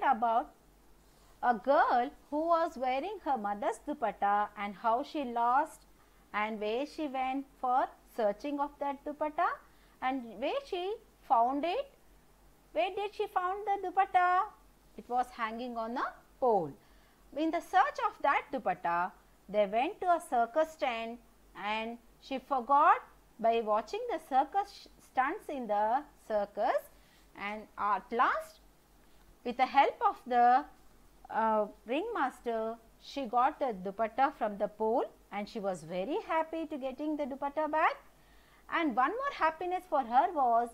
about a girl who was wearing her mother's dupatta and how she lost and where she went for searching of that dupatta and where she found it. Where did she found the dupatta? It was hanging on a pole. In the search of that dupatta, they went to a circus tent and she forgot by watching the circus stunts in the circus, and at last with the help of the ringmaster, she got the dupatta from the pole and she was very happy to getting the dupatta back. And one more happiness for her was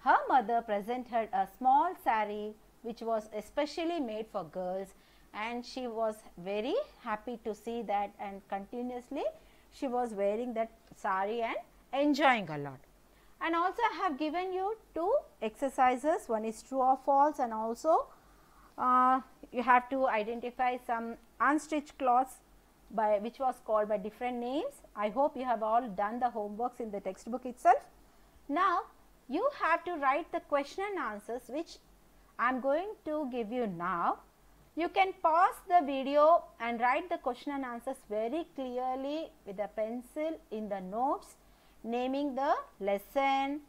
her mother presented a small saree which was especially made for girls, and she was very happy to see that, and continuously she was wearing that saree and enjoying a lot. And also I have given you two exercises, one is true or false, and also you have to identify some unstitched cloths by which was called by different names. I hope you have all done the homeworks in the textbook itself. Now you have to write the question and answers which I am going to give you now. You can pause the video and write the question and answers very clearly with a pencil in the notes, naming the lesson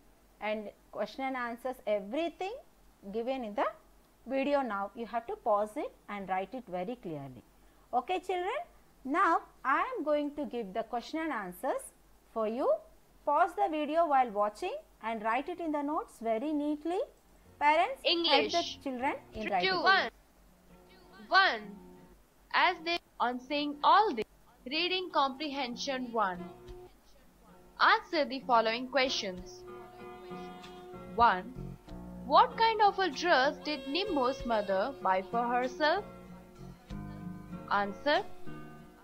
and question and answers, everything given in the video. Now you have to pause it and write it very clearly. Okay children, now I am going to give the question and answers for you. Pause the video while watching and write it in the notes very neatly. Parents, English. help the children in writing. 1. As they on saying all this, reading comprehension 1. Answer the following questions. 1. What kind of a dress did Nimmo's mother buy for herself? Answer.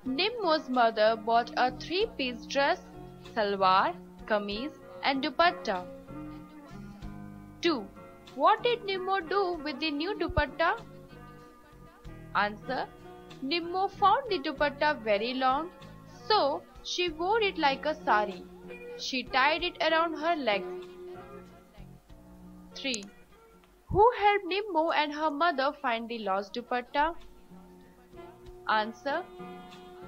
Nimmo's mother bought a 3-piece dress, salwar, kameez and dupatta. 2. What did Nimmo do with the new dupatta? Answer. Nimmo found the dupatta very long, so she wore it like a sari. She tied it around her legs. 3. Who helped Nimmo and her mother find the lost dupatta? Answer.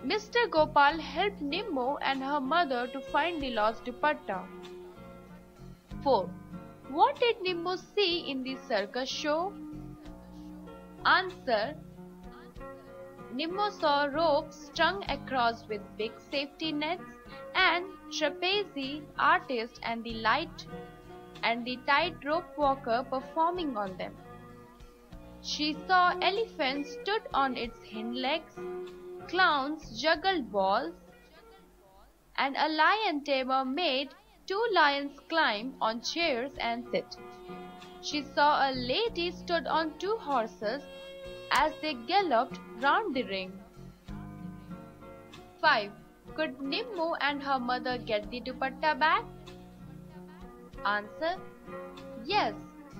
Mr. Gopal helped Nimmo and her mother to find the lost dupatta. 4. What did Nimmo see in the circus show? Answer. Nimmo saw ropes strung across with big safety nets and trapeze artist and the tightrope walker performing on them. She saw elephants stood on its hind legs, clowns juggled balls, and a lion tamer made 2 lions climb on chairs and sit. She saw a lady stood on 2 horses as they galloped round the ring. 5. Could Nimmo and her mother get the dupatta back? Answer. Yes,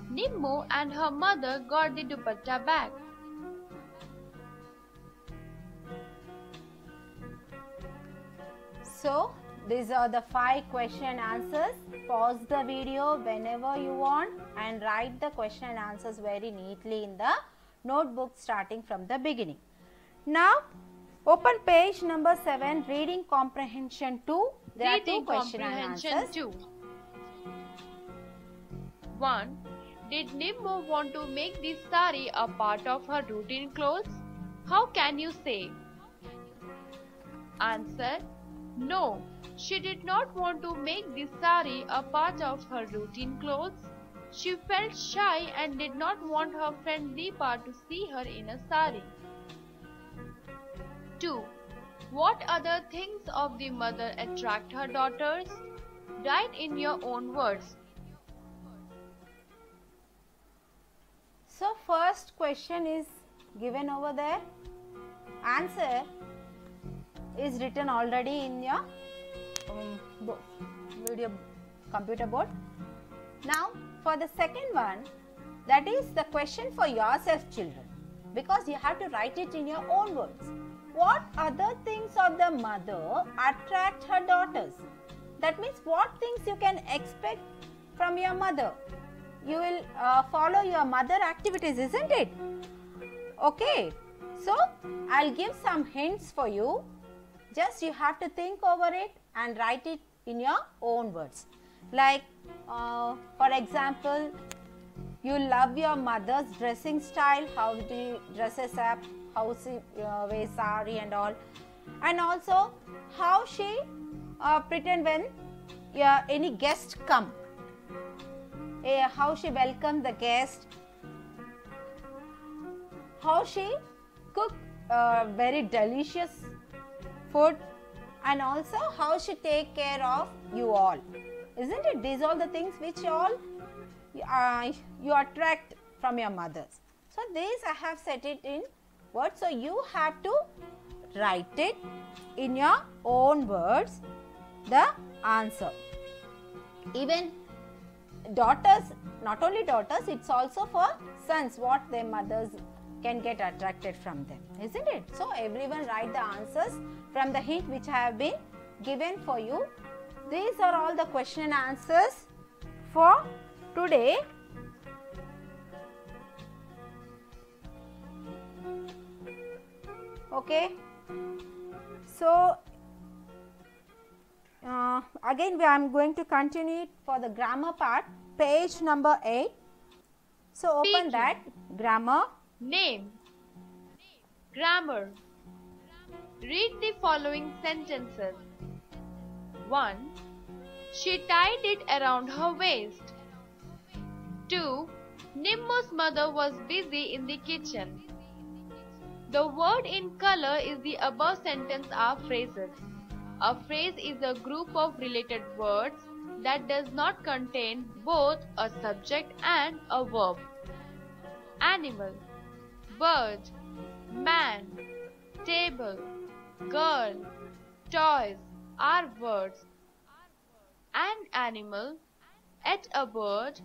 Nimmo and her mother got the dupatta back. So these are the 5 question answers. Pause the video whenever you want and write the question and answers very neatly in the notebook starting from the beginning. Now open page number 7, reading comprehension 2. There are 2 question and answers. 2. 1. Did Nimmo want to make this sari a part of her routine clothes? How can you say? Answer. No, she did not want to make this sari a part of her routine clothes. She felt shy and did not want her friend Deepa to see her in a sari. 2. What other things of the mother attract her daughters? Write in your own words. So first question is given over there. Answer is written already in your video computer board. Now for the second one, that is the question for yourself children, because you have to write it in your own words. What other things of the mother attract her daughters? That means what things you can expect from your mother. you will follow your mother activities, isn't it? Okay, so I'll give some hints for you. Just you have to think over it and write it in your own words. Like for example, you love your mother's dressing style, how she dresses up, how she wears sari and all, and also how she pretend when any guest come, how she welcome the guest, how she cook very delicious food, and also how she take care of you all, isn't it? These are the things which all you attract from your mothers. So this I have set it in words, so you have to write it in your own words, the answer. Even daughters, not only daughters, it's also for sons, what their mothers can get attracted from them, isn't it? So everyone write the answers from the hint which I have been given for you. These are all the question and answers for today. Okay, so again I am going to continue it for the grammar part, page number 8. So open Speaking. that, grammar. Name. Grammar. Read the following sentences. 1. She tied it around her waist. 2. Nimmo's mother was busy in the kitchen. The word in color is the above sentence are phrases. A phrase is a group of related words that does not contain both a subject and a verb. Animal, bird, man, table, girl, toys are words. An animal, at a bird,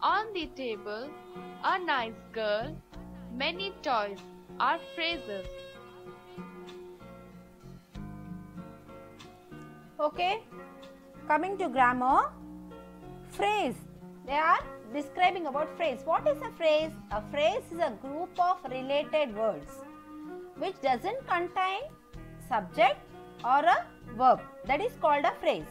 on the table, a nice girl, many toys are phrases. Okay, coming to grammar, phrase. They are describing about phrase. What is a phrase? A phrase is a group of related words which doesn't contain subject or a verb. That is called a phrase.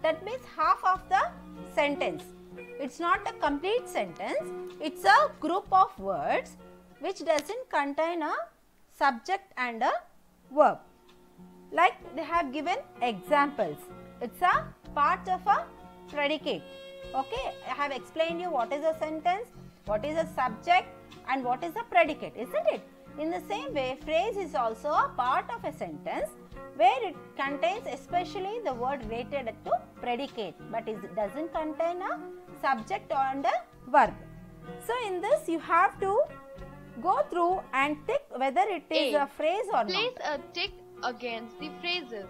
That means half of the sentence. It's not a complete sentence. It's a group of words which doesn't contain a subject and a verb. Like they have given examples. It's a part of a predicate. Okay, I have explained you what is a sentence, what is a subject and what is a predicate, isn't it? In the same way, phrase is also a part of a sentence where it contains especially the word related to predicate, but it doesn't contain a subject and a verb. So in this you have to go through and tick whether it is a phrase or Place not. a tick against the phrases.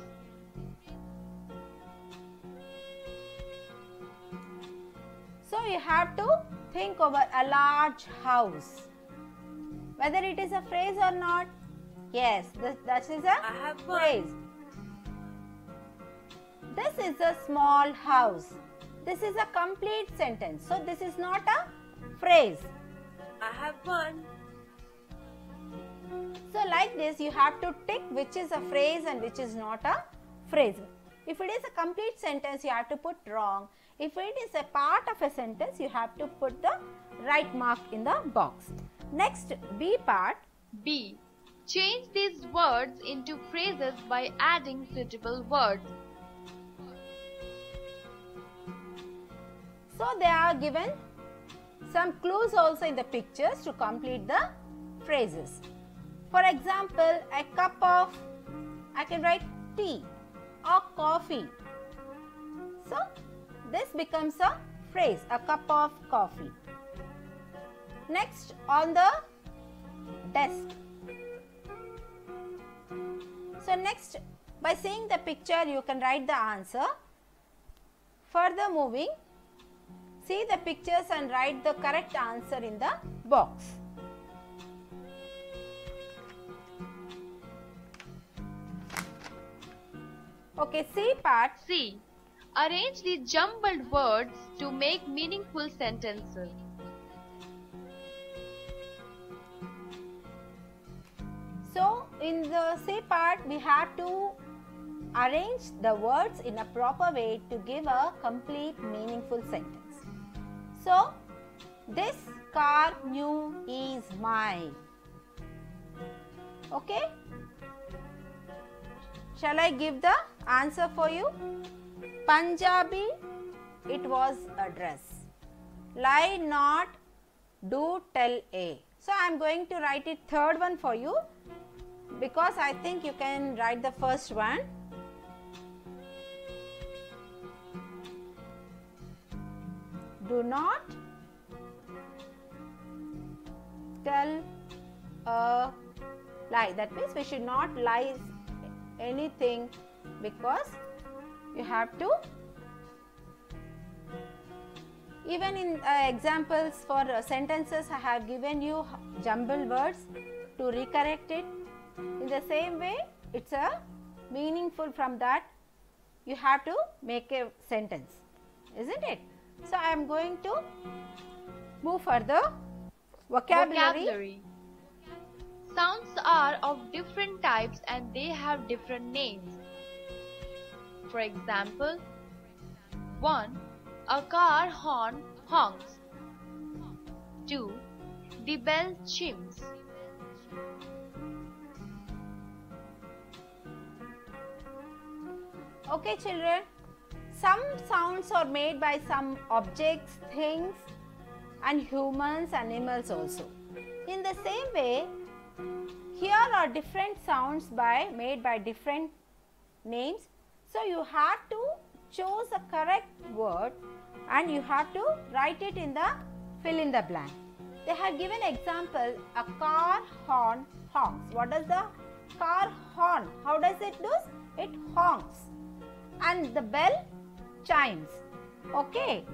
So you have to think over a large house. Whether it is a phrase or not. Yes, that is a phrase. This is a small house. This is a complete sentence. So this is not a phrase. I have one. So like this you have to tick which is a phrase and which is not a phrase. If it is a complete sentence you have to put wrong. If it is a part of a sentence you have to put the right mark in the box. Next, B part. B. Change these words into phrases by adding suitable words. So they are given some clues also in the pictures to complete the phrases. For example, a cup of, I can write tea or coffee. So this becomes a phrase, a cup of coffee. Next, on the desk. So next, by seeing the picture you can write the answer. Further moving, see the pictures and write the correct answer in the box. Okay, C part. C. Arrange the jumbled words to make meaningful sentences. in the C part, we have to arrange the words in a proper way to give a complete meaningful sentence. So, this car new is mine. Okay? Shall I give the answer for you? Punjabi, it was a dress. Lie not, do tell a. So, I am going to write it third one for you because I think you can write the first one. Do not tell a lie. That means we should not lie anything because you have to. Even in examples for sentences, I have given you jumbled words to recorrect it. In the same way, it's a meaningful, from that you have to make a sentence, isn't it? So, I am going to move further. Vocabulary. Sounds are of different types and they have different names. For example, 1. A car horn honks. 2. The bell chimes. Okay, children. Some sounds are made by some objects, things, and humans, animals also. In the same way, here are different sounds made by different names. So, you have to choose a correct word and you have to write it in the fill in the blank. They have given example, a car horn honks. What does the car horn? How does it do? It honks. And the bell chimes. Okay.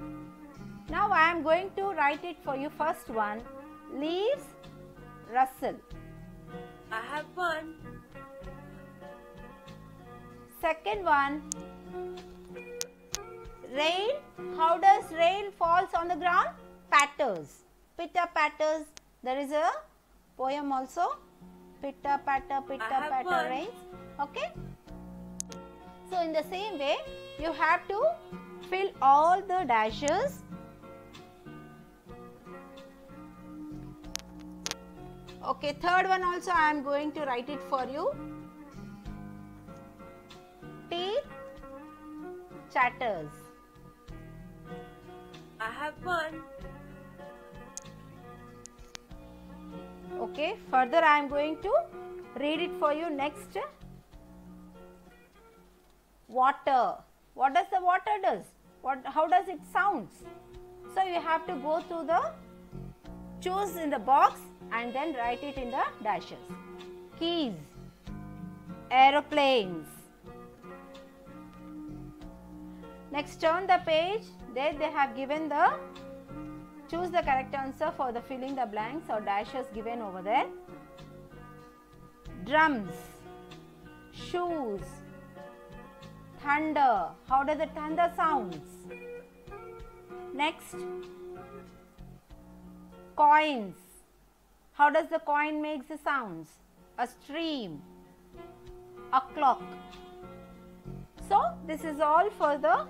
Now I am going to write it for you. First one, leaves rustle. I have one. Second one, rain. How does rain falls on the ground? Patters. Pitter patters. There is a poem also. Pitter patter, rains. Okay. So, in the same way, you have to fill all the dashes. Okay, third one also I am going to write it for you. Teeth chatters. I have one. Okay, further I am going to read it for you next. Water. What does the water does? How does it sounds? So you have to go to the choose in the box and then write it in the dashes. Keys, aeroplanes. Next, turn the page. There they have given the choose the correct answer for the filling the blanks or dashes given over there. Drums, shoes, thunder. How does the thunder sounds? Next, coins. How does the coin makes the sounds? A stream, a clock. So, this is all for the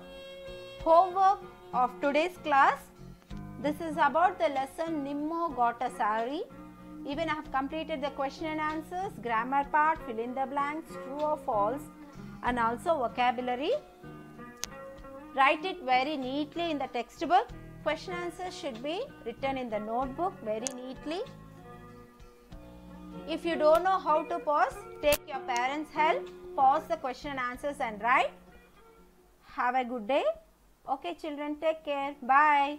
homework of today's class. This is about the lesson Nimmo got a salary. Even I have completed the question and answers, grammar part, fill in the blanks, true or false, and also vocabulary. Write it very neatly in the textbook. Question answers should be written in the notebook very neatly. If you don't know how to pause, take your parents' help. Pause the question and answers and write. Have a good day. Okay, children, take care. Bye.